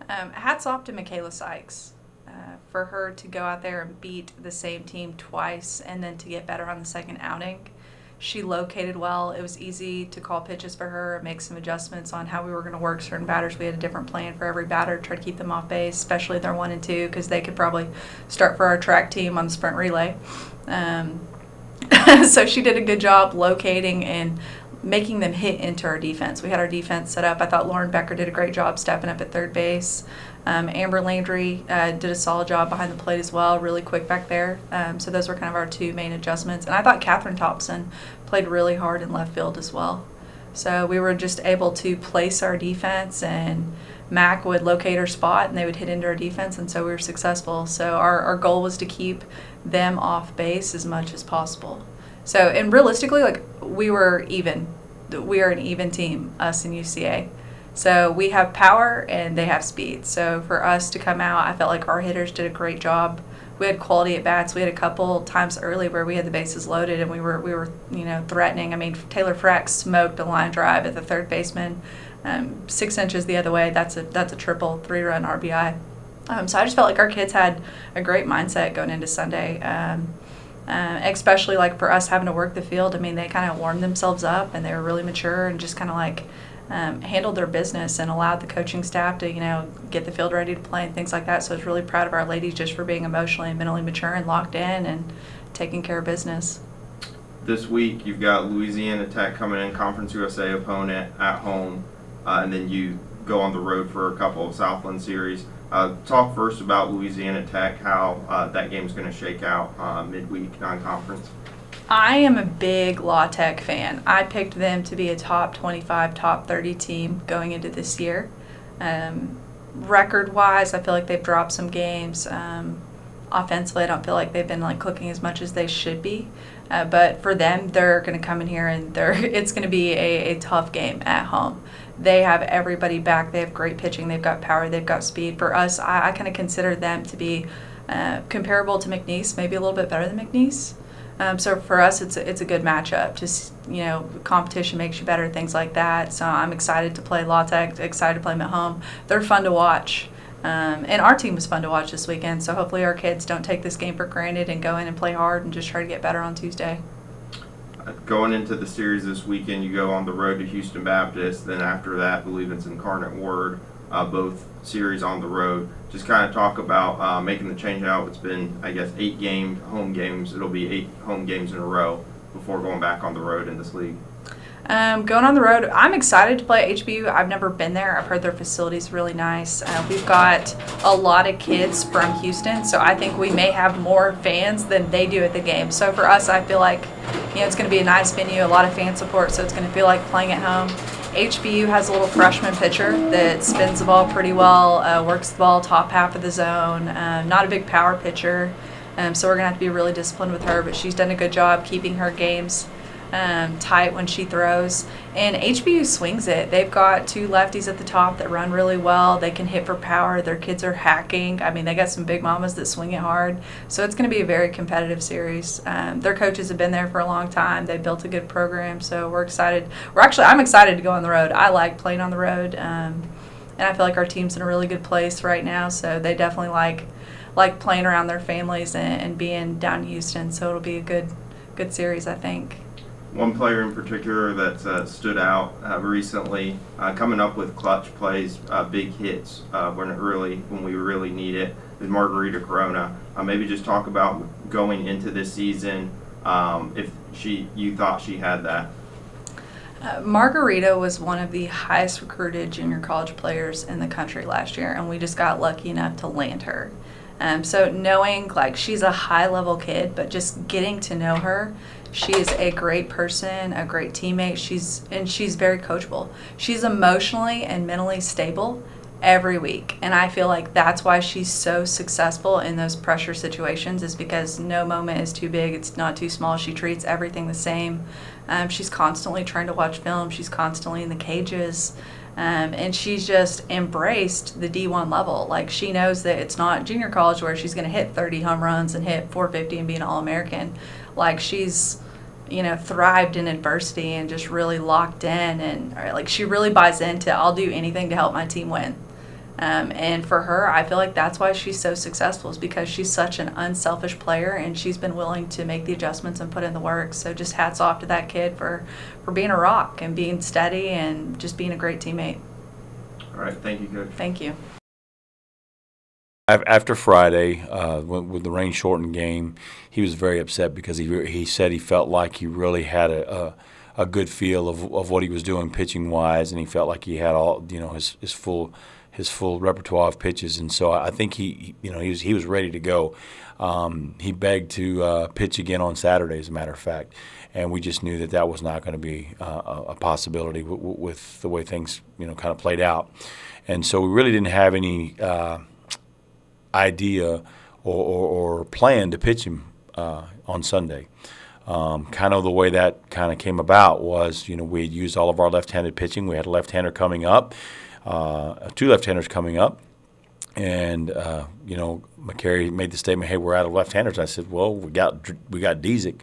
Hats off to Michaela Sykes for her to go out there and beat the same team twice and then to get better on the second outing. She located well. It was easy to call pitches for her, make some adjustments on how we were going to work certain batters. We had a different plan for every batter, try to keep them off base, especially if they're 1 and 2, because they could probably start for our track team on the sprint relay. So she did a good job locating and making them hit into our defense. We had our defense set up. I thought Lauren Becker did a great job stepping up at third base. Amber Landry did a solid job behind the plate as well, really quick back there. So those were kind of our two main adjustments. And I thought Catherine Thompson played really hard in left field as well. So we were just able to place our defense, and Mac would locate her spot and they would hit into our defense, and so we were successful. So our goal was to keep them off base as much as possible. So, and realistically, like, we were even. We are an even team, us and UCA. So we have power and they have speed. So for us to come out, I felt like our hitters did a great job. We had quality at bats. We had a couple times early where we had the bases loaded and we were threatening. I mean, Taylor Freck smoked a line drive at the third baseman, 6 inches the other way. That's a triple 3-run RBI. So I just felt like our kids had a great mindset going into Sunday. Especially like for us having to work the field. I mean, they kind of warmed themselves up and they were really mature and just kind of like handled their business and allowed the coaching staff to, get the field ready to play and things like that. So I was really proud of our ladies just for being emotionally and mentally mature and locked in and taking care of business. This week you've got Louisiana Tech coming in, Conference USA opponent at home, and then you go on the road for a couple of Southland series. Talk first about Louisiana Tech, how that game's going to shake out midweek non-conference. I am a big La Tech fan. I picked them to be a top 25, top 30 team going into this year. Record-wise, I feel like they've dropped some games. Offensively, I don't feel like they've been clicking as much as they should be. But for them, they're going to come in here and it's going to be a tough game at home. They have everybody back. They have great pitching. They've got power. They've got speed. For us, I kind of consider them to be comparable to McNeese, maybe a little bit better than McNeese. So for us, it's a good matchup. Just, competition makes you better, things like that. So I'm excited to play La Tech, excited to play them at home. They're fun to watch. And our team was fun to watch this weekend. So hopefully our kids don't take this game for granted and go in and play hard and just try to get better on Tuesday. Going into the series this weekend, you go on the road to Houston Baptist. Then after that, I believe it's Incarnate Word, both series on the road. Just kind of talk about making the change out. It's been, I guess, 8 home games. It'll be 8 home games in a row before going back on the road in this league. Going on the road, I'm excited to play HBU. I've never been there. I've heard their facility's really nice. We've got a lot of kids from Houston, so I think we may have more fans than they do at the game. So for us, I feel like it's going to be a nice venue, a lot of fan support, so it's going to feel like playing at home. HBU has a little freshman pitcher that spins the ball pretty well, works the ball top half of the zone, not a big power pitcher, so we're going to have to be really disciplined with her, but she's done a good job keeping her games tight when she throws. And HBU swings it. They've got 2 lefties at the top that run really well. They can hit for power. Their kids are hacking. I mean, they got some big mamas that swing it hard. So it's going to be a very competitive series. Their coaches have been there for a long time. They built a good program, so we're excited. I'm excited to go on the road. I like playing on the road, and I feel like our team's in a really good place right now. So they definitely like playing around their families and being down in Houston. So it'll be a good series, I think. One player in particular that stood out recently, coming up with clutch plays, big hits when we really need it, is Margarita Corona. Maybe just talk about going into this season, if you thought she had that. Margarita was one of the highest recruited junior college players in the country last year, and we just got lucky enough to land her. So knowing she's a high-level kid, but just getting to know her, she is a great person, a great teammate. She's very coachable. She's emotionally and mentally stable every week, and I feel like that's why she's so successful in those pressure situations, is because no moment is too big, it's not too small. She treats everything the same. She's constantly trying to watch film. She's constantly in the cages. And she's just embraced the D1 level. She knows that it's not junior college where she's going to hit 30 home runs and hit 450 and be an All-American. She's, thrived in adversity and just really locked in. And she really buys into, I'll do anything to help my team win. And for her, I feel like that's why she's so successful, is because she's such an unselfish player, and she's been willing to make the adjustments and put in the work. So just hats off to that kid for being a rock and being steady and just being a great teammate. All right, thank you, Coach. Thank you. After Friday, with the rain shortened game, he was very upset because he said he felt like he really had a good feel of what he was doing pitching wise, and he felt like he had all his full repertoire of pitches, and so I think he was ready to go. He begged to pitch again on Saturday, as a matter of fact, and we just knew that was not going to be a possibility with the way things kind of played out, and so we really didn't have any idea or plan to pitch him on Sunday. Kind of the way that kind of came about was, we had used all of our left-handed pitching. We had a left-hander coming up, two left-handers coming up, and McCary made the statement, "Hey, we're out of left-handers." I said, "Well, we got Dzik,"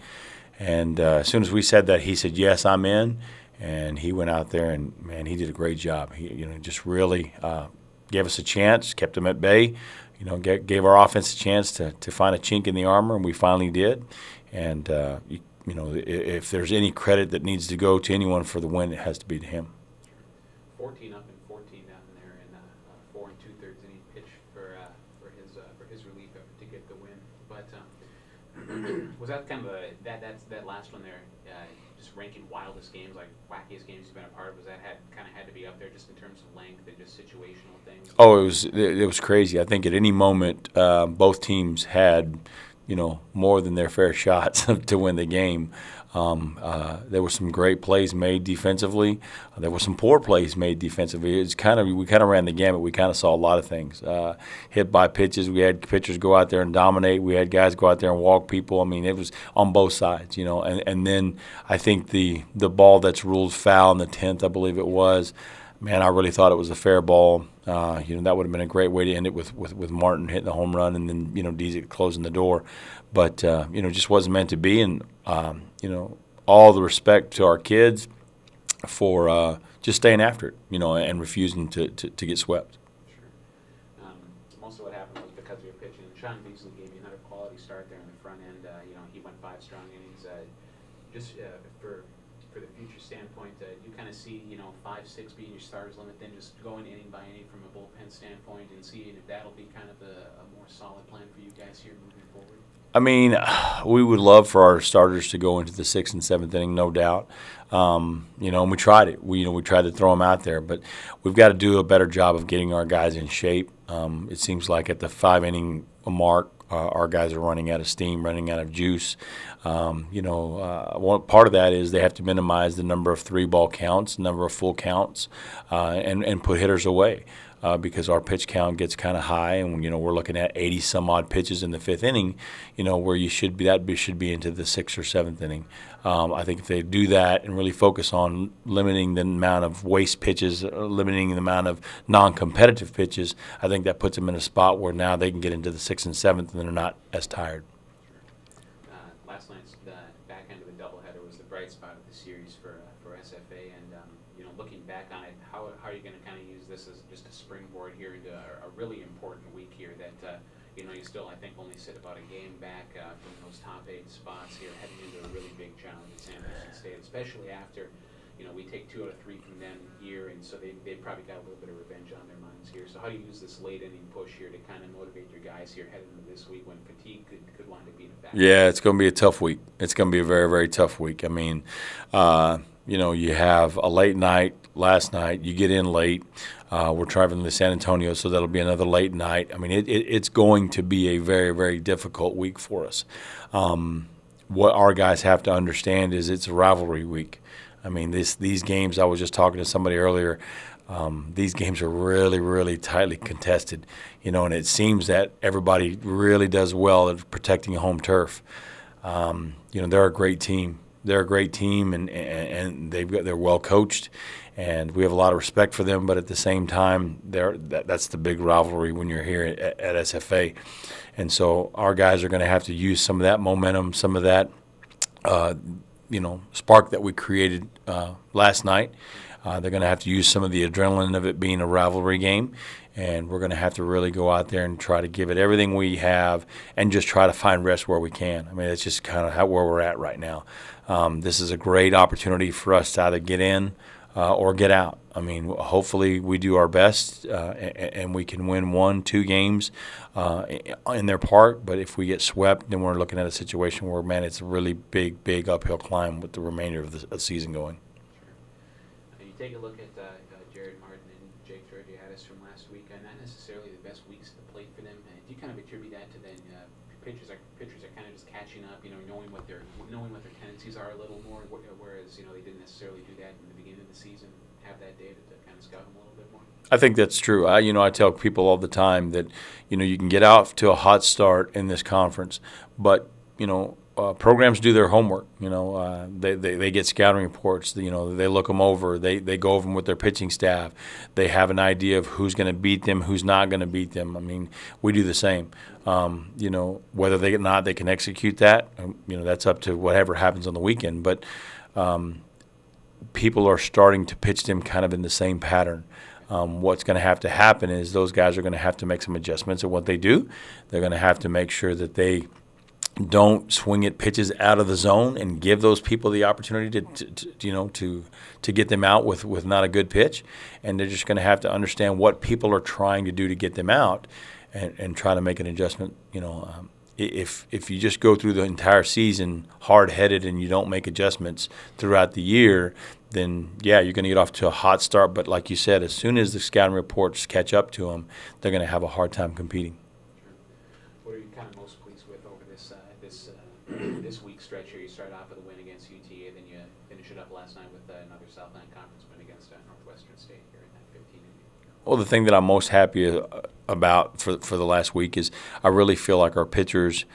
and as soon as we said that, he said, "Yes, I'm in," and he went out there and man, he did a great job. He just really gave us a chance, kept them at bay. Gave our offense a chance to find a chink in the armor, and we finally did. And if there's any credit that needs to go to anyone for the win, it has to be to him. 14 up and 14 down there in 4 2/3 inning pitch for his relief effort to get the win. But was that kind of that last one there? Just ranking wildest games, like wackiest games you've been a part of. Was that had to be up there just in terms of length and just situational things? Oh, it was crazy. I think at any moment both teams had more than their fair shots to win the game. There were some great plays made defensively. There were some poor plays made defensively. We kind of ran the gamut. We kind of saw a lot of things. Hit by pitches. We had pitchers go out there and dominate. We had guys go out there and walk people. I mean, it was on both sides, And then I think the ball that's ruled foul in the 10th, I believe it was. Man, I really thought it was a fair ball. That would have been a great way to end it with Martin hitting the home run and then Dzik closing the door, but just wasn't meant to be. And all the respect to our kids for just staying after it, and refusing to get swept. Sure. Most of what happened was because of your pitching. Sean Beasley gave you another quality start there in the front end. He went 5 strong innings. For the future standpoint, do you kind of see 5-6 being your starters limit, then just going inning by inning from a bullpen standpoint and seeing if that'll be kind of a more solid plan for you guys here moving forward? I mean, we would love for our starters to go into the 6th and 7th inning, no doubt. And we tried it. We tried to throw them out there, but we've got to do a better job of getting our guys in shape. It seems like at the 5-inning mark, our guys are running out of steam, running out of juice. One part of that is they have to minimize the number of 3-ball counts, number of full counts, and put hitters away. Because our pitch count gets kind of high, and we're looking at 80 some odd pitches in the 5th inning, where you should be into the 6th or 7th inning. I think if they do that and really focus on limiting the amount of waste pitches, limiting the amount of non-competitive pitches, I think that puts them in a spot where now they can get into the 6th and 7th and they're not as tired. Last night's back end of the doubleheader was the bright spot of the series for SFA, and looking back on it, how are you going to kind of use this as just a springboard here into a really important week here that you still, I think, only sit about a game back from those top 8 spots here, heading into a really big challenge at San Francisco State, especially after we take 2 out of 3 from them here, and so they probably got a little bit of revenge on their minds here. So how do you use this late inning push here to kind of motivate your guys here heading into this week when fatigue could wind up being a factor? Yeah, it's going to be a tough week. It's going to be a very, very tough week. I mean, you have a late night last night. You get in late. We're traveling to San Antonio, so that'll be another late night. I mean, it's going to be a very, very difficult week for us. What our guys have to understand is it's a rivalry week. I mean, these games, I was just talking to somebody earlier, these games are really, really tightly contested, and it seems that everybody really does well at protecting home turf. They're a great team. They're a great team, and they're well coached, and we have a lot of respect for them. But at the same time, that's the big rivalry when you're here at SFA, and so our guys are going to have to use some of that momentum, some of that, spark that we created last night, They're going to have to use some of the adrenaline of it being a rivalry game, and we're going to have to really go out there and try to give it everything we have and just try to find rest where we can. I mean, it's just kind of where we're at right now. This is a great opportunity for us to either get in or get out. I mean, hopefully we do our best and we can win 1-2 games in their park. But if we get swept, then we're looking at a situation where, man, it's a really big uphill climb with the remainder of the season going. Sure. You take a look at Jared Martin and Jake Georgiadis from last week. Not necessarily the best weeks at the plate for them. Do you kind of attribute that to then pitchers are kind of just catching up, knowing what their tendencies are a little more, whereas they didn't necessarily do that in the beginning of the season, have that data to kind of scout them a little bit more? I think that's true. I tell people all the time that you can get out to a hot start in this conference, but programs do their homework. They get scouting reports. They look them over. They go over them with their pitching staff. They have an idea of who's going to beat them, who's not going to beat them. I mean, we do the same. Whether they can execute that, that's up to whatever happens on the weekend. But people are starting to pitch them kind of in the same pattern. What's going to have to happen is those guys are going to have to make some adjustments in what they do. They're going to have to make sure that they don't swing at pitches out of the zone and give those people the opportunity to get them out with not a good pitch. And they're just going to have to understand what people are trying to do to get them out and try to make an adjustment. If you just go through the entire season hard-headed and you don't make adjustments throughout the year, then, yeah, you're going to get off to a hot start. But like you said, as soon as the scouting reports catch up to them, they're going to have a hard time competing. What are you kind of most pleased with over this week stretch here? You start off with a win against UTA, then you finish it up last night with another Southland Conference win against Northwestern State here in that 15 inning. Well, the thing that I'm most happy about for the last week is I really feel like our pitchers,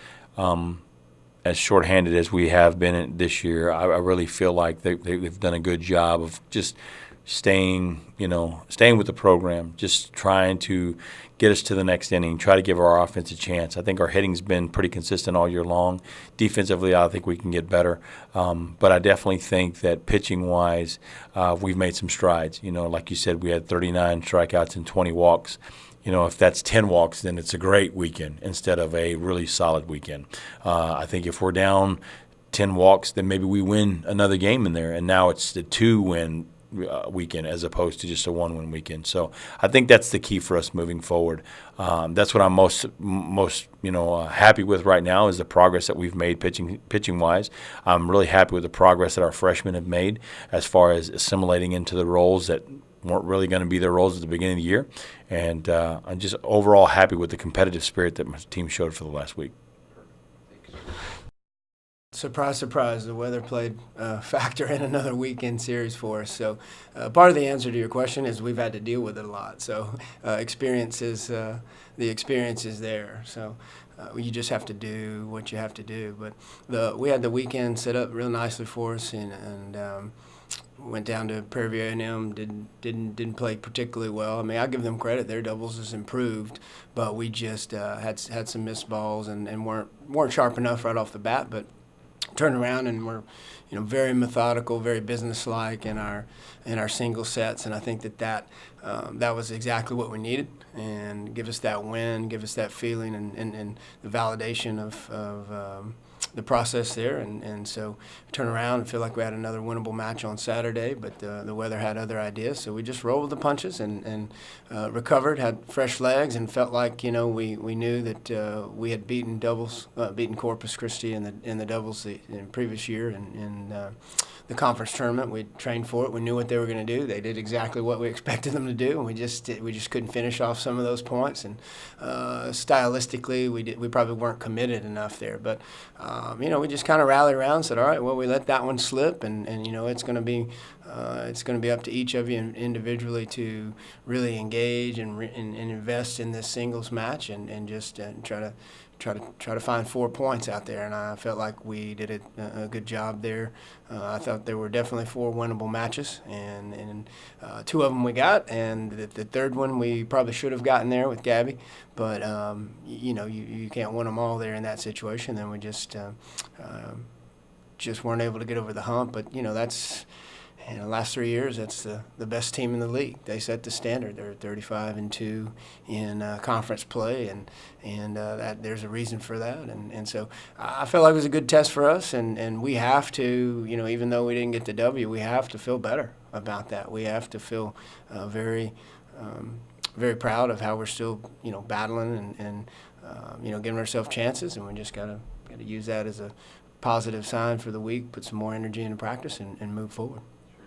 as shorthanded as we have been this year, I really feel like they've done a good job of just staying with the program, just trying to get us to the next inning, try to give our offense a chance. I think our hitting's been pretty consistent all year long. Defensively, I think we can get better. But I definitely think that pitching-wise, we've made some strides. Like you said, we had 39 strikeouts and 20 walks. If that's 10 walks, then it's a great weekend instead of a really solid weekend. I think if we're down 10 walks, then maybe we win another game in there, and now it's the 2-win weekend as opposed to just a 1-win weekend. So I think that's the key for us moving forward. That's what I'm most happy with right now is the progress that we've made pitching wise. I'm really happy with the progress that our freshmen have made as far as assimilating into the roles that weren't really going to be their roles at the beginning of the year. And I'm just overall happy with the competitive spirit that my team showed for the last week. Surprise, surprise, the weather played a factor in another weekend series for us. So part of the answer to your question is we've had to deal with it a lot. So the experience is there. So you just have to do what you have to do. But we had the weekend set up real nicely for us, and went down to Prairie View A&M. Didn't play particularly well. I mean, I'll give them credit; their doubles has improved, but we just had some missed balls and weren't sharp enough right off the bat. But turned around and we're very methodical, very businesslike in our single sets, and I think that was exactly what we needed, and give us that win, give us that feeling and the validation of the process there, and so turn around and feel like we had another winnable match on Saturday, but the weather had other ideas, so we just rolled with the punches and recovered, had fresh legs, and felt like we knew that we had beaten Corpus Christi in the doubles in previous year in the conference tournament. We trained for it. We knew what they were going to do. They did exactly what we expected them to do, and we just couldn't finish off some of those points. And stylistically, we probably weren't committed enough there. But we just kind of rallied around and said, all right, well, we let that one slip, and it's going to be up to each of you individually to really engage and invest in this singles match and just try to find 4 points out there, and I felt like we did a good job there. I thought there were definitely 4 winnable matches, and 2 of them we got, and the third one we probably should have gotten there with Gabby, but you can't win them all there in that situation. Then we just weren't able to get over the hump. But in the last 3 years, that's the best team in the league. They set the standard. They're 35-2 in conference play, and that there's a reason for that. And so I felt like it was a good test for us, and we have to, even though we didn't get the W, we have to feel better about that. We have to feel very proud of how we're still, battling and giving ourselves chances, and we just gotta use that as a positive sign for the week, put some more energy into practice, and move forward. Sure.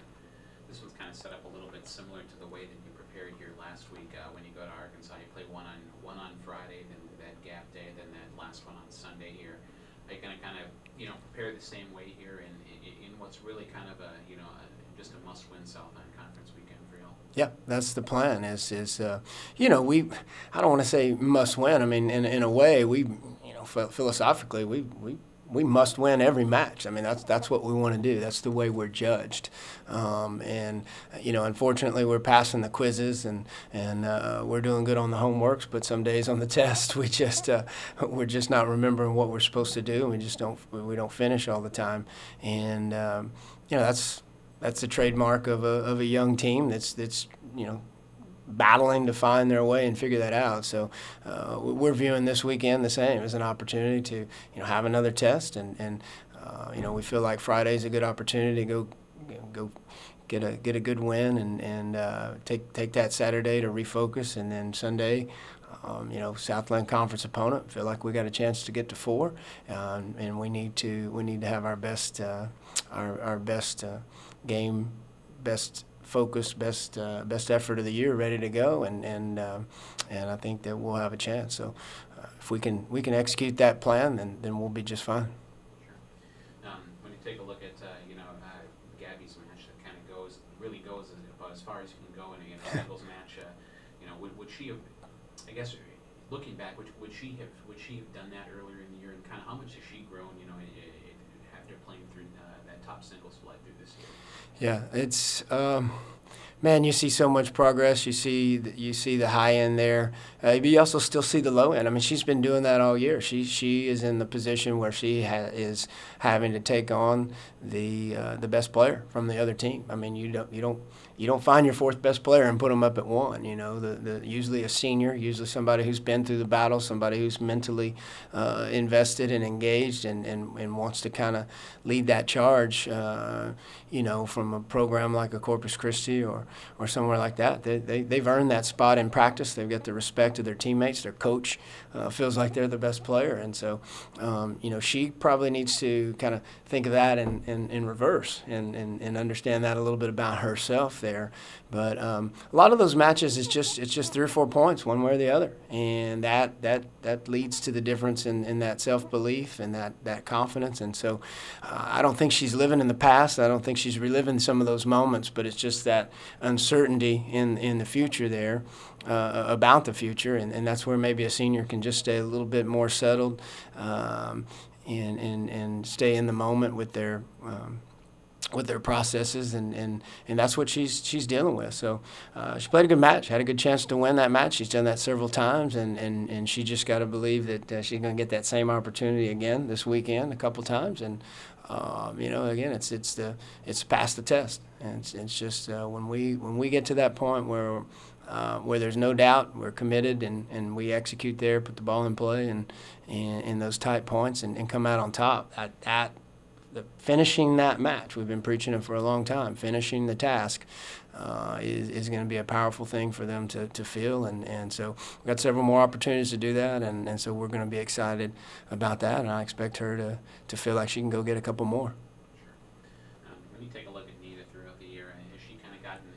This one's kind of set up a little bit similar to the way that you prepared here last week. When you go to Arkansas, you play one on Friday, then that gap day, then that last one on Sunday here. Are you going to kind of prepare the same way here in what's really kind of just a must-win Southland Conference weekend for y'all? Yeah, that's the plan. I don't want to say must win. I mean, in a way, philosophically, we must win every match. I mean, that's what we want to do. That's the way we're judged. Unfortunately, we're passing the quizzes and we're doing good on the homeworks, but some days on the test, we're just not remembering what we're supposed to do. And we don't finish all the time. And that's the trademark of a young team that's battling to find their way and figure that out. So we're viewing this weekend the same as an opportunity to have another test, and we feel like Friday's a good opportunity to go get a good win and take that Saturday to refocus, and then Sunday. Southland Conference opponent. Feel like we got a chance to get to 4, and we need to have our best game, best focus, best effort of the year ready to go, and I think that we'll have a chance. So if we can execute that plan, then we'll be just fine. Sure. When you take a look at Gabby's match, that kind of really goes about as far as you can go in a singles match. Would she have? I guess looking back, would she have done that earlier in the year, and kind of how much has she grown? After playing through that top singles flight through this year. Yeah, it's man, you see so much progress. You see the high end there, but you also still see the low end. I mean, she's been doing that all year. She is in the position where she is having to take on the best player from the other team. I mean, you don't find your fourth best player and put them up at 1. Usually a senior, usually somebody who's been through the battle, somebody who's mentally invested and engaged and wants to kind of lead that charge. From a program like a Corpus Christi or somewhere like that, they've earned that spot in practice. They've got the respect of their teammates. Their coach feels like they're the best player, and so she probably needs to kind of think of that in reverse and understand that a little bit about herself there. But a lot of those matches it's just 3 or 4 points one way or the other, and that leads to the difference in that self-belief and that confidence. And so I don't think she's living in the past. I don't think she's reliving some of those moments, but it's just that uncertainty in the future there, about the future, and that's where maybe a senior can just stay a little bit more settled and stay in the moment with their processes, and that's what she's dealing with. So she played a good match, had a good chance to win that match. She's done that several times, and she just got to believe that she's going to get that same opportunity again this weekend a couple times. And again, it's past the test, and it's just when we get to that point where there's no doubt, we're committed and we execute there, put the ball in play, and in those tight points and come out on top. Finishing that match, we've been preaching it for a long time. Finishing the task is going to be a powerful thing for them to feel, and so we've got several more opportunities to do that, and so we're going to be excited about that, and I expect her to feel like she can go get a couple more. Sure. When you take a look at Nita throughout the year, has she kind of gotten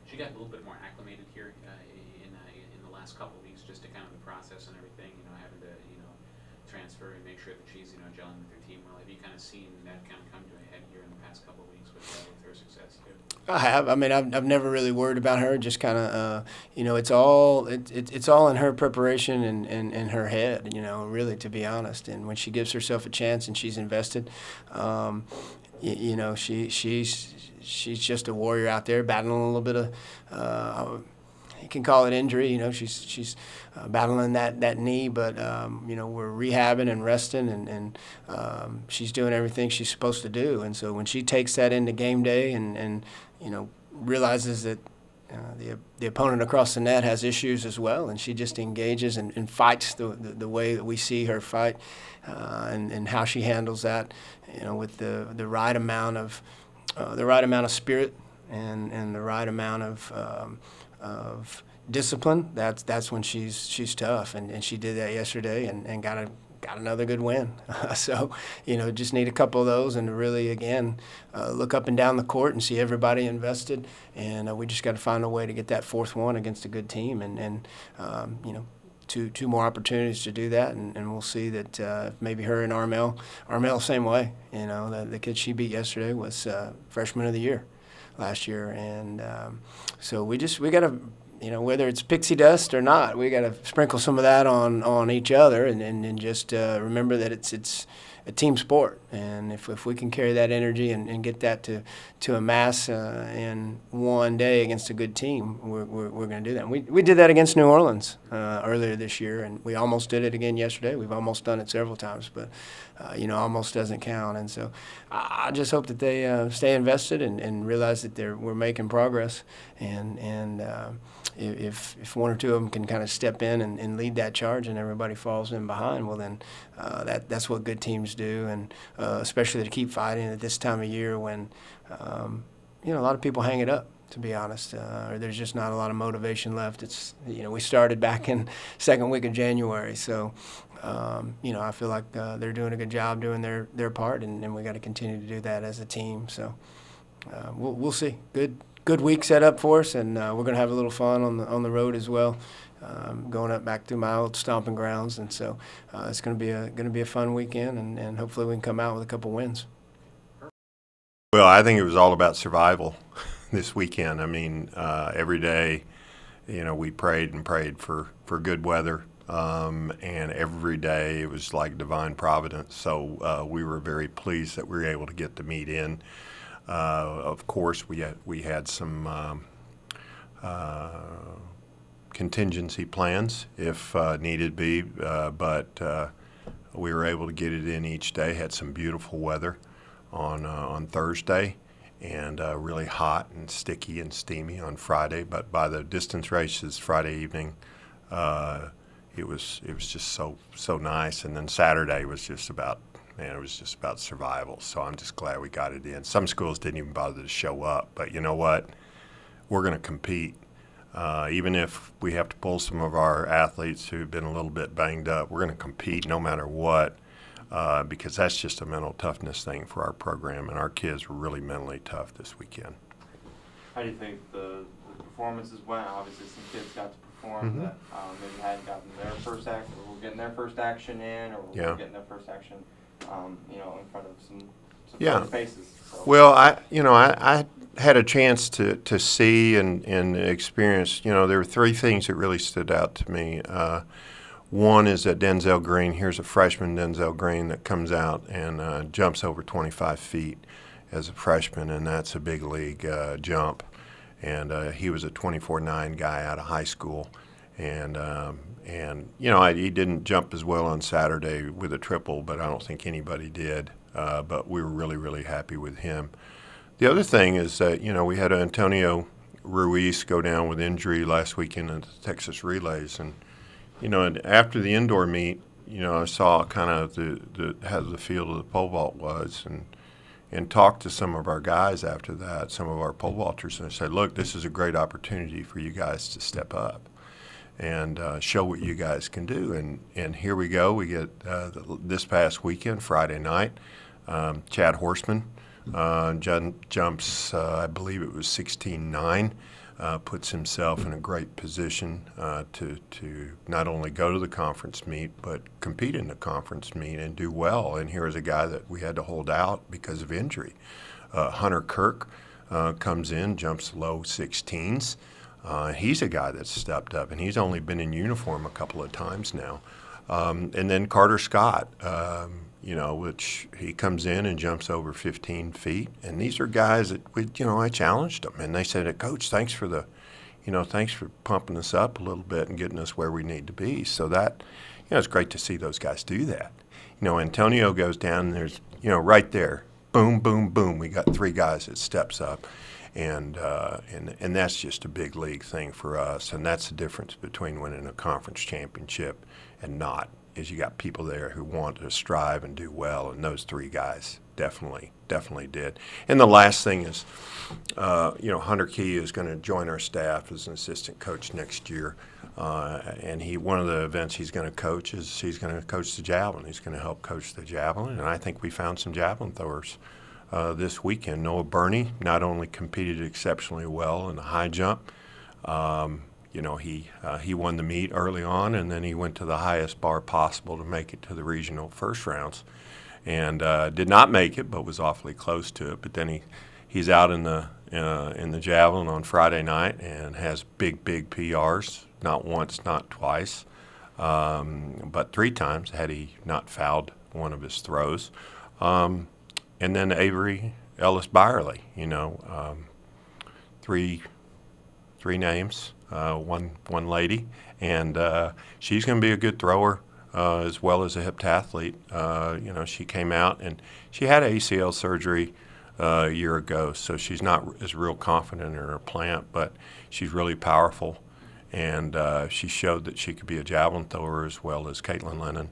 she got a little bit more acclimated here in the last couple of weeks, just to kind of the process and everything, having to transfer and make sure that she's gelling with her team well. Have you kind of seen that kind of come to a head here in the past couple of weeks with her success too? I have. I mean, I've never really worried about her. Just kind of, it's all in her preparation and her head. Really, to be honest. And when she gives herself a chance and she's invested, she's just a warrior out there battling a little bit of. you can call it injury. She's battling that knee, but we're rehabbing and resting, and she's doing everything she's supposed to do. And so when she takes that into game day and realizes that the opponent across the net has issues as well, and she just engages and fights the way that we see her fight, and how she handles that, with the right amount of spirit and the right amount of discipline. That's when she's tough, and she did that yesterday and got another good win. So, just need a couple of those and really, again, look up and down the court and see everybody invested. And we just got to find a way to get that fourth one against a good team. And two more opportunities to do that. And we'll see that maybe her and Armel, same way. The kid she beat yesterday was freshman of the year last year. And so we got to, whether it's pixie dust or not, we got to sprinkle some of that on each other, and just remember that it's a team sport. And if we can carry that energy and get that to amass in one day against a good team, we're going to do that. And we did that against New Orleans earlier this year, and we almost did it again yesterday. We've almost done it several times, but almost doesn't count. And so I just hope that they stay invested and realize that we're making progress. And if one or two of them can kind of step in and lead that charge, and everybody falls in behind, well then that's what good teams do, and especially to keep fighting at this time of year when a lot of people hang it up, to be honest, or there's just not a lot of motivation left. It's we started back in second week of January, so I feel like they're doing a good job doing their part, and we got to continue to do that as a team. So we'll see. Good week set up for us, and we're going to have a little fun on the road as well, going up back to my old stomping grounds, and so it's going to be a fun weekend, and hopefully we can come out with a couple wins. Well, I think it was all about survival this weekend. I mean, every day, we prayed and prayed for good weather, and every day it was like divine providence. So we were very pleased that we were able to get the meet in. Of course, we had some contingency plans if needed be, but we were able to get it in each day. Had some beautiful weather on Thursday, and really hot and sticky and steamy on Friday. But by the distance races Friday evening, it was just so nice. And then Saturday was just about. Man, it was just about survival, so I'm just glad we got it in. Some schools didn't even bother to show up, but you know what? We're going to compete. Even if we have to pull some of our athletes who've been a little bit banged up, we're going to compete no matter what, because that's just a mental toughness thing for our program, and our kids were really mentally tough this weekend. How do you think the performances went? Obviously, some kids got to perform that maybe hadn't gotten their first action, or were getting their first action in, or were getting their first action in front of some other faces. So. Well, I had a chance to see and experience. There were three things that really stood out to me. One is that Denzel Green. Here's a freshman, Denzel Green, that comes out and jumps over 25 feet as a freshman, and that's a big league jump. And he was a 24.9 guy out of high school. And he didn't jump as well on Saturday with a triple, but I don't think anybody did. But we were really, really happy with him. The other thing is that, we had Antonio Ruiz go down with injury last weekend at the Texas Relays. And, and after the indoor meet, I saw kind of how the field of the pole vault was, and talked to some of our guys after that, some of our pole vaulters, and I said, look, this is a great opportunity for you guys to step up and show what you guys can do. And here we go. We get this past weekend, Friday night, Chad Horseman jumps, I believe it was 16.9, puts himself in a great position to not only go to the conference meet, but compete in the conference meet and do well. And here is a guy that we had to hold out because of injury. Hunter Kirk comes in, jumps low 16s. He's a guy that's stepped up, and he's only been in uniform a couple of times now. And then Carter Scott, which he comes in and jumps over 15 feet. And these are guys that I challenged them, and they said, Coach, thanks for the thanks for pumping us up a little bit and getting us where we need to be. So that, it's great to see those guys do that. Antonio goes down and there's, right there, boom, boom, boom. We got 3 guys that steps up. And that's just a big league thing for us. And that's the difference between winning a conference championship and not, is you got people there who want to strive and do well. And those 3 guys definitely did. And the last thing is, Hunter Key is going to join our staff as an assistant coach next year. And one of the events he's going to coach is he's going to coach the javelin. He's going to help coach the javelin. And I think we found some javelin throwers this weekend. Noah Burney not only competed exceptionally well in the high jump, he won the meet early on, and then he went to the highest bar possible to make it to the regional first rounds, and did not make it, but was awfully close to it. But then he's out in the javelin on Friday night and has big PRs, not once, not twice, but 3 times had he not fouled one of his throws. And then Avery Ellis Byerly, 3 names, one lady, and she's going to be a good thrower as well as a heptathlete. She came out and she had ACL surgery a year ago, so she's not as real confident in her plant, but she's really powerful, and she showed that she could be a javelin thrower as well as Caitlin Lennon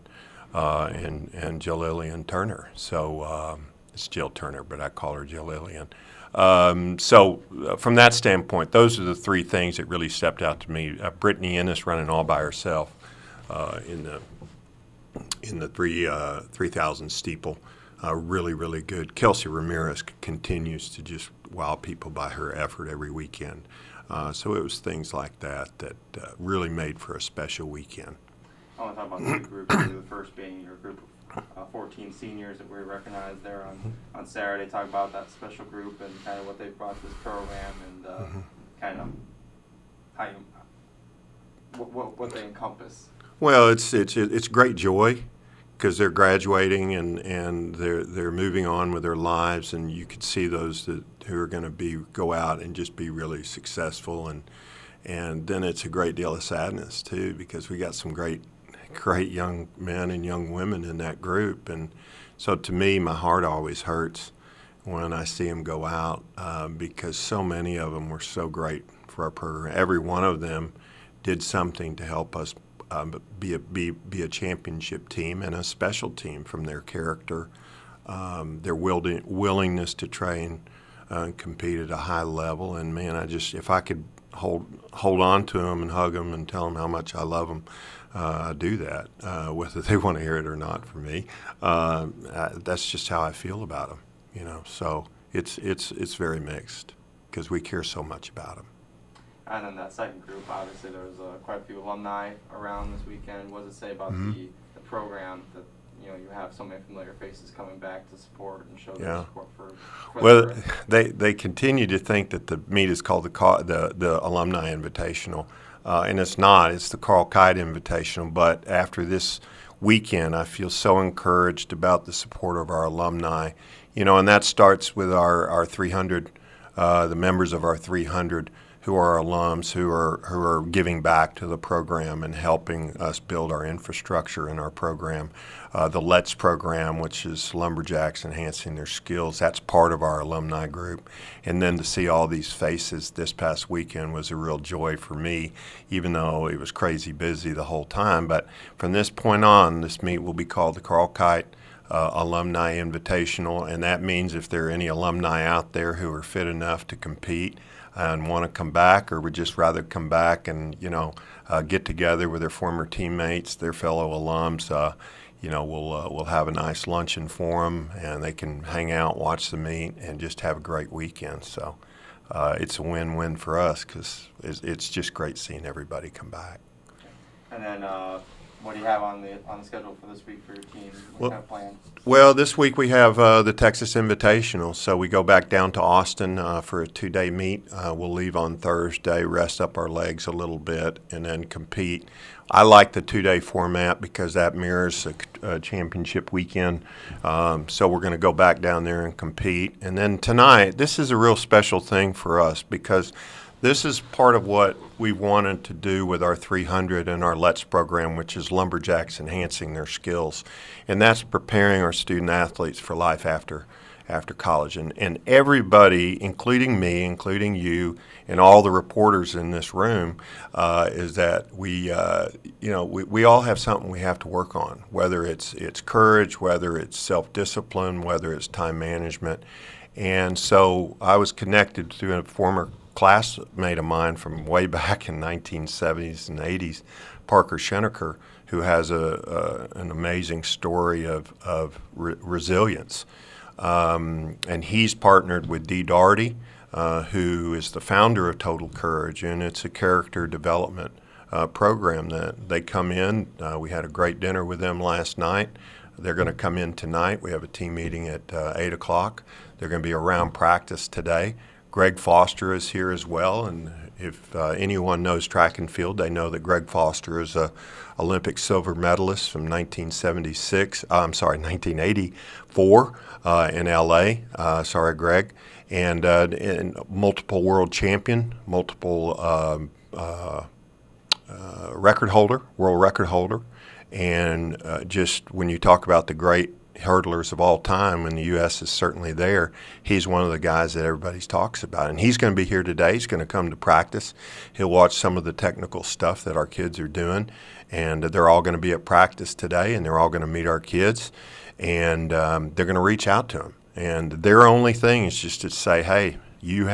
and Jillian Turner. So it's Jill Turner, but I call her Jillian. So from that standpoint, those are the 3 things that really stepped out to me. Brittany Ennis running all by herself in the 3,000 steeple, really good. Kelsey Ramirez continues to just wow people by her effort every weekend. So it was things like that really made for a special weekend. I want to talk about the 2 groups. The first being your group of 14 seniors that we recognized there on Saturday. Talk about that special group and kind of what they brought to this program and kind of how what they encompass. Well, it's great joy because they're graduating and they're moving on with their lives, and you could see those who are going to go out and just be really successful, and then it's a great deal of sadness too because we got some great young men and young women in that group. And so to me, my heart always hurts when I see them go out because so many of them were so great for our program. Every one of them did something to help us be a championship team and a special team from their character, their willingness to train and compete at a high level. And man, if I could hold on to them and hug them and tell them how much I love them, I do that, whether they want to hear it or not. For me, that's just how I feel about them. So it's very mixed because we care so much about them. And then that second group, obviously, there was quite a few alumni around this weekend. What does it say about the program that you have so many familiar faces coming back to support and show their support for well, the they continue to think that the meet is called the Alumni Invitational. And it's not. It's the Carl Kite Invitational. But after this weekend, I feel so encouraged about the support of our alumni. And that starts with our 300, the members of our 300 who are alums who are giving back to the program and helping us build our infrastructure in our program. The Let's program, which is lumberjacks enhancing their skills, that's part of our alumni group. And then to see all these faces this past weekend was a real joy for me, even though it was crazy busy the whole time. But from this point on, this meet will be called the Carl Kite Alumni Invitational, and that means if there are any alumni out there who are fit enough to compete and want to come back, or would just rather come back and get together with their former teammates, their fellow alums, we'll have a nice luncheon for them, and they can hang out, watch the meet, and just have a great weekend. So it's a win-win for us because it's just great seeing everybody come back. And then what do you have on the schedule for this week for your team? What kind of plans? Well, this week we have the Texas Invitational, so we go back down to Austin for a 2-day meet. We'll leave on Thursday, rest up our legs a little bit, and then compete. I like the 2-day format because that mirrors a championship weekend. So we're going to go back down there and compete. And then tonight, this is a real special thing for us because This is part of what we wanted to do with our 300 and our Let's program, which is lumberjacks enhancing their skills. And that's preparing our student athletes for life after college. And everybody, including me, including you, and all the reporters in this room, is that we all have something we have to work on, whether it's courage, whether it's self-discipline, whether it's time management. And so I was connected to a former classmate of mine from way back in 1970s and 80s, Parker Schenecker, who has an amazing story of resilience. And he's partnered with Dee Daugherty, who is the founder of Total Courage, and it's a character development program that they come in. We had a great dinner with them last night. They're going to come in tonight. We have a team meeting at 8 o'clock. They're going to be around practice today. Greg Foster is here as well, and if anyone knows track and field, they know that Greg Foster is a Olympic silver medalist from 1984 in L.A. Sorry, Greg. And multiple world champion, multiple world record holder. And just when you talk about the great hurdlers of all time, and the U.S. is certainly there, he's one of the guys that everybody talks about. And he's going to be here today. He's going to come to practice. He'll watch some of the technical stuff that our kids are doing. And they're all going to be at practice today, and they're all going to meet our kids. And they're going to reach out to them. And their only thing is just to say, hey, you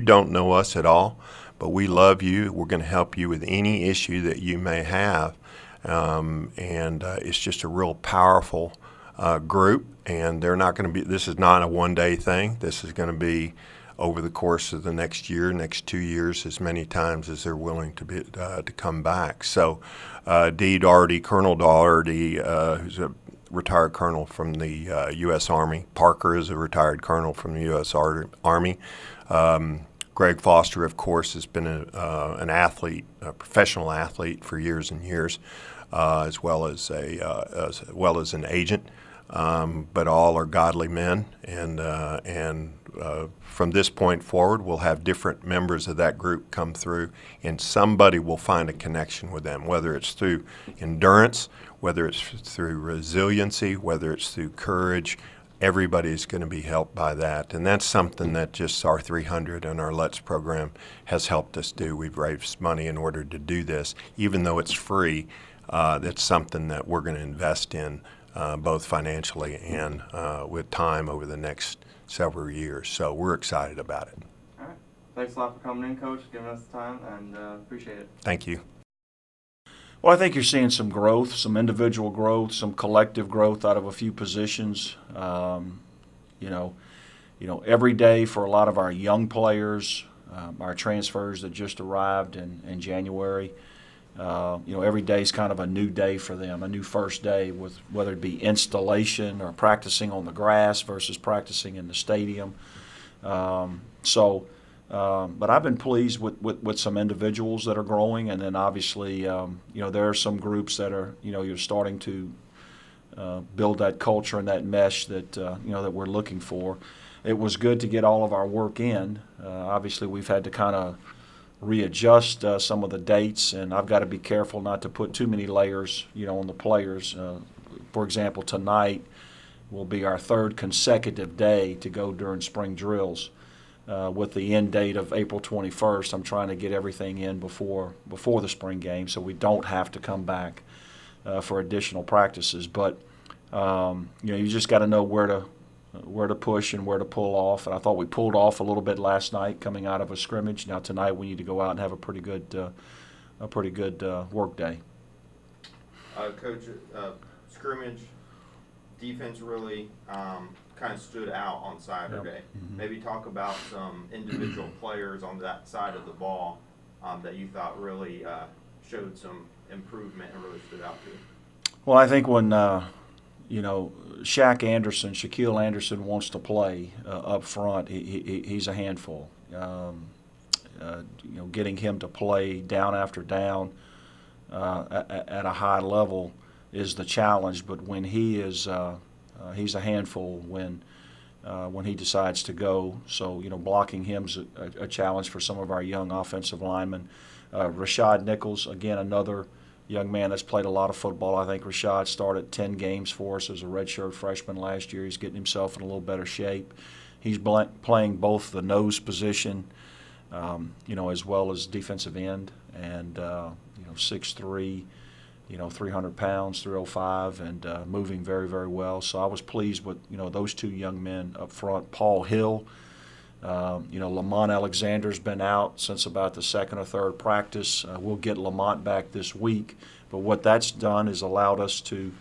don't know us at all, but we love you. We're going to help you with any issue that you may have. It's just a real powerful group, and they're not going to be. This is not a one-day thing. This is going to be over the course of the next year, next 2 years, as many times as they're willing to come back. So, Dee Daugherty, Colonel Daugherty, who's a retired colonel from the U.S. Army. Parker is a retired colonel from the U.S. Army. Greg Foster, of course, has been an athlete, a professional athlete for years and years, as well as an agent. But all are godly men, and from this point forward, we'll have different members of that group come through, and somebody will find a connection with them, whether it's through endurance, whether it's through resiliency, whether it's through courage. Everybody's going to be helped by that, and that's something that just our 300 and our Let's program has helped us do. We've raised money in order to do this. Even though it's free, that's something that we're going to invest in, both financially and with time over the next several years. So we're excited about it. All right. Thanks a lot for coming in, Coach, giving us the time, and appreciate it. Thank you. Well, I think you're seeing some growth, some individual growth, some collective growth out of a few positions. Every day for a lot of our young players, our transfers that just arrived in January, every day is kind of a new day for them, a new first day, with whether it be installation or practicing on the grass versus practicing in the stadium. But I've been pleased with some individuals that are growing, and then obviously, there are some groups that are, you're starting to build that culture and that mesh that that we're looking for. It was good to get all of our work in. Obviously, we've had to kind of readjust some of the dates, and I've got to be careful not to put too many layers, on the players. For example, tonight will be our third consecutive day to go during spring drills. With the end date of April 21st, I'm trying to get everything in before the spring game, so we don't have to come back for additional practices. But you just got to know where to push and where to pull off. And I thought we pulled off a little bit last night, coming out of a scrimmage. Now tonight we need to go out and have a pretty good work day. Coach, scrimmage defense really kind of stood out on Saturday. Yep. Mm-hmm. Maybe talk about some individual players on that side of the ball that you thought really showed some improvement and really stood out to you. Well, I think when Shaquille Anderson wants to play up front, he's a handful. Getting him to play down after down at a high level is the challenge. But when he is, he's a handful. When when he decides to go. So, blocking him's a challenge for some of our young offensive linemen. Rashad Nichols, again, another young man that's played a lot of football. I think Rashad started 10 games for us as a redshirt freshman last year. He's getting himself in a little better shape. He's playing both the nose position, as well as defensive end, and 6'3", 300 pounds, 305, and moving very, very well. So I was pleased with, those two young men up front. Paul Hill, Lamont Alexander's been out since about the second or third practice. We'll get Lamont back this week. But what that's done is allowed us to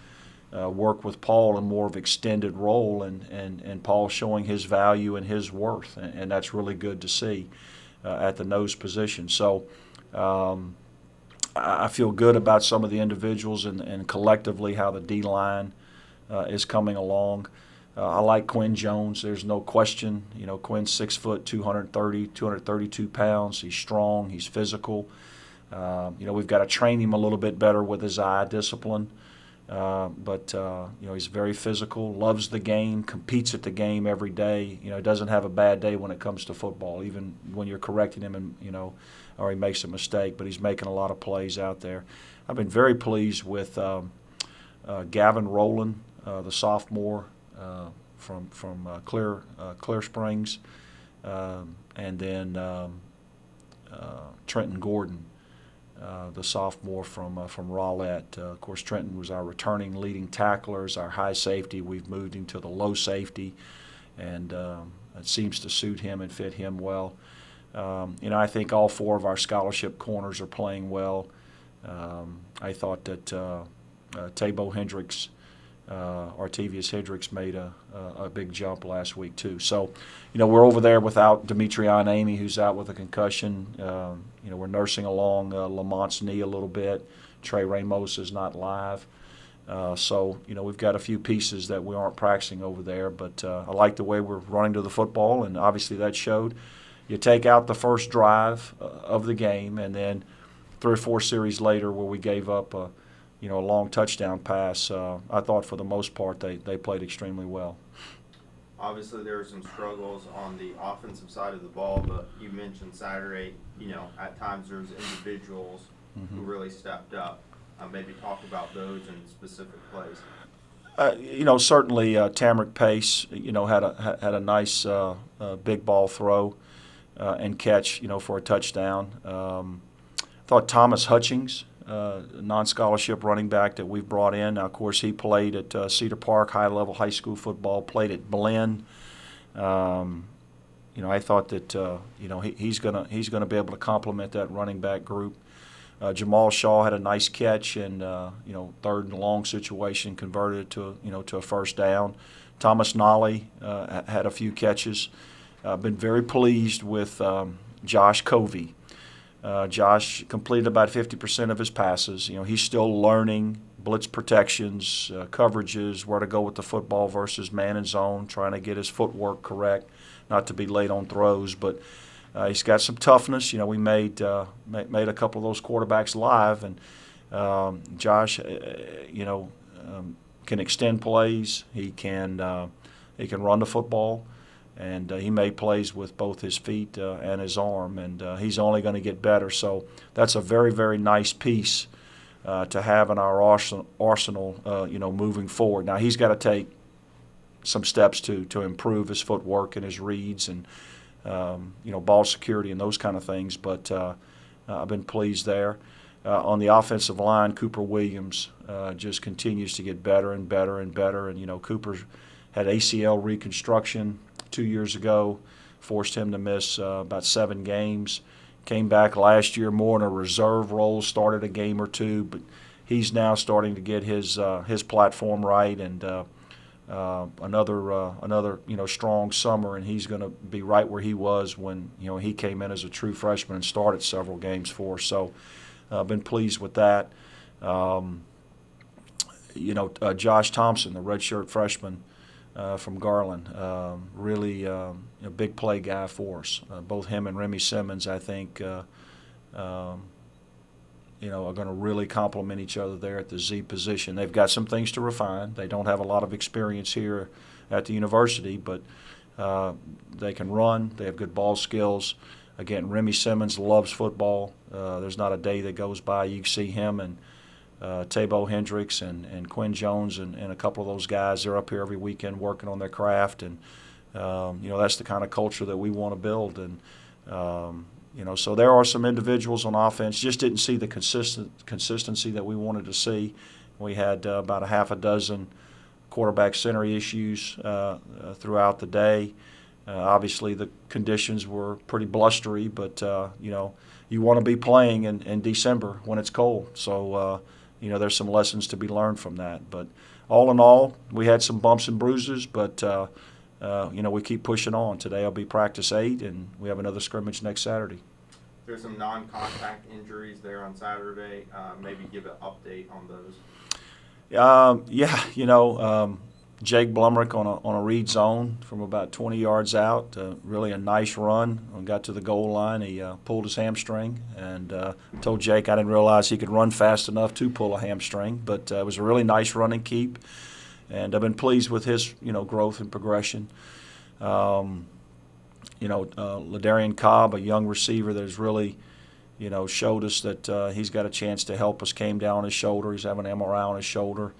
work with Paul in more of an extended role, and Paul showing his value and his worth. And that's really good to see at the nose position. So I feel good about some of the individuals and collectively how the D-line is coming along. I like Quinn Jones. There's no question. Quinn's 6 foot, 232 pounds. He's strong. He's physical. We've got to train him a little bit better with his eye discipline. But he's very physical, loves the game, competes at the game every day. Doesn't have a bad day when it comes to football, even when you're correcting him and, or he makes a mistake. But he's making a lot of plays out there. I've been very pleased with Gavin Rowland, the sophomore, from Clear Springs, and then Trenton Gordon, the sophomore from Rowlett. Of course, Trenton was our returning leading tacklers, our high safety. We've moved him to the low safety, and it seems to suit him and fit him well. I think all 4 of our scholarship corners are playing well. I thought that Tabo Hendricks, Artavius Hendricks made a big jump last week too. So, we're over there without Demetrion Amy, who's out with a concussion. We're nursing along Lamont's knee a little bit. Trey Ramos is not live. So, we've got a few pieces that we aren't practicing over there, but I like the way we're running to the football, and obviously that showed. You take out the first drive of the game, and then 3 or 4 series later where we gave up a long touchdown pass, I thought for the most part they played extremely well. Obviously, there were some struggles on the offensive side of the ball, but you mentioned Saturday, at times there's individuals who really stepped up. Maybe talk about those in specific plays. Certainly Tamarick Pace, had a nice big ball throw and catch, for a touchdown. Thought Thomas Hutchings, non-scholarship running back that we've brought in. Now, of course, he played at Cedar Park high-level high school football, played at Blinn. I thought that he's gonna be able to complement that running back group. Jamal Shaw had a nice catch and third and long situation, converted it to a first down. Thomas Nolly had a few catches. Been very pleased with Josh Covey. Josh completed about 50% of his passes. He's still learning blitz protections, coverages, where to go with the football versus man and zone, trying to get his footwork correct, not to be late on throws. But he's got some toughness. We made a couple of those quarterbacks live, and Josh, can extend plays. He can run the football. And he made plays with both his feet and his arm, and he's only going to get better. So that's a very, very nice piece to have in our arsenal, moving forward. Now he's got to take some steps to improve his footwork and his reads and, ball security and those kind of things. But I've been pleased there. On the offensive line, Cooper Williams just continues to get better and better and better. And, Cooper had ACL reconstruction 2 years ago, forced him to miss about 7 games. Came back last year more in a reserve role, started a game or 2, but he's now starting to get his platform right, and another strong summer, and he's going to be right where he was when he came in as a true freshman and started several games for us. So I've been pleased with that. Josh Thompson, the redshirt freshman, from Garland, really a big play guy for us. Both him and Remy Simmons, I think, are going to really complement each other there at the Z position. They've got some things to refine. They don't have a lot of experience here at the university, but they can run. They have good ball skills. Again, Remy Simmons loves football. There's not a day that goes by you see him and Tabo Hendricks and Quinn Jones and a couple of those guys. They're up here every weekend working on their craft, and that's the kind of culture that we want to build. And so there are some individuals on offense just didn't see the consistency that we wanted to see. We had about a half a dozen quarterback center issues throughout the day. Obviously, the conditions were pretty blustery, but you want to be playing in December when it's cold. So there's some lessons to be learned from that. But all in all, we had some bumps and bruises, but we keep pushing on. Today will be practice 8, and we have another scrimmage next Saturday. There's some non-contact injuries there on Saturday. Maybe give an update on those. Jake Blumrick on a read zone from about 20 yards out. Really a nice run. When got to the goal line, he pulled his hamstring, and told Jake I didn't realize he could run fast enough to pull a hamstring. But it was a really nice run and keep, and I've been pleased with his growth and progression. Ladarian Cobb, a young receiver that has really showed us that he's got a chance to help us. Came down on his shoulder. He's having an MRI on his shoulder.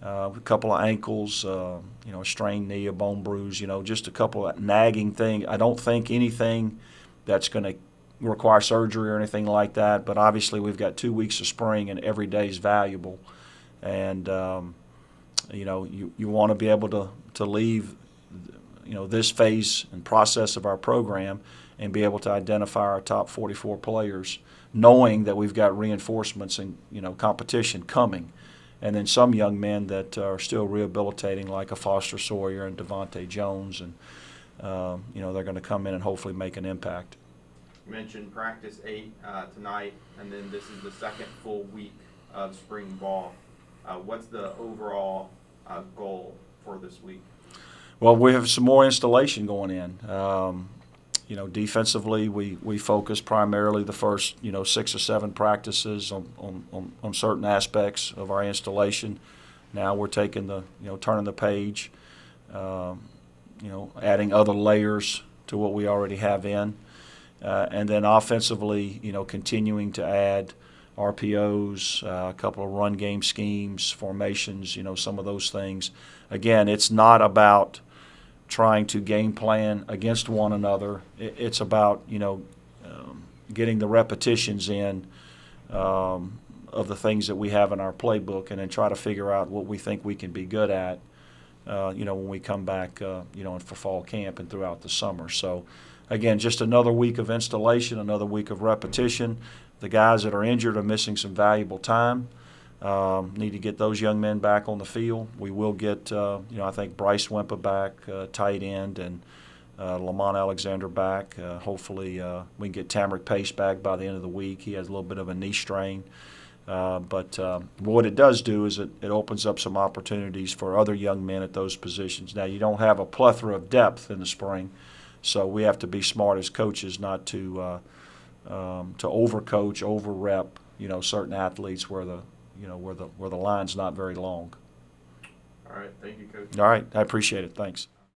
A couple of ankles, a strained knee, a bone bruise, just a couple of nagging things. I don't think anything that's going to require surgery or anything like that, but obviously we've got 2 weeks of spring and every day is valuable. And, you want to be able to leave, this phase and process of our program and be able to identify our top 44 players, knowing that we've got reinforcements and, competition coming. And then some young men that are still rehabilitating, like a Foster Sawyer and Devontae Jones, and they're going to come in and hopefully make an impact. You mentioned practice 8 tonight, and then this is the second full week of spring ball. What's the overall goal for this week? Well, we have some more installation going in. Defensively, we focus primarily the first 6 or 7 practices on certain aspects of our installation. Now we're taking turning the page, adding other layers to what we already have in, and then offensively, continuing to add RPOs, a couple of run game schemes, formations, some of those things. Again, it's not about trying to game plan against one another. It's about getting the repetitions in of the things that we have in our playbook, and then try to figure out what we think we can be good at when we come back for fall camp and throughout the summer. So again, just another week of installation, another week of repetition. The guys that are injured are missing some valuable time. Need to get those young men back on the field. We will get, I think Bryce Wempa back, tight end, and Lamont Alexander back. Hopefully we can get Tamarick Pace back by the end of the week. He has a little bit of a knee strain. But what it does do is it opens up some opportunities for other young men at those positions. Now, you don't have a plethora of depth in the spring, so we have to be smart as coaches not to overcoach, over-rep, certain athletes where the line's not very long. All right, thank you, Coach. All right, I appreciate it. Thanks.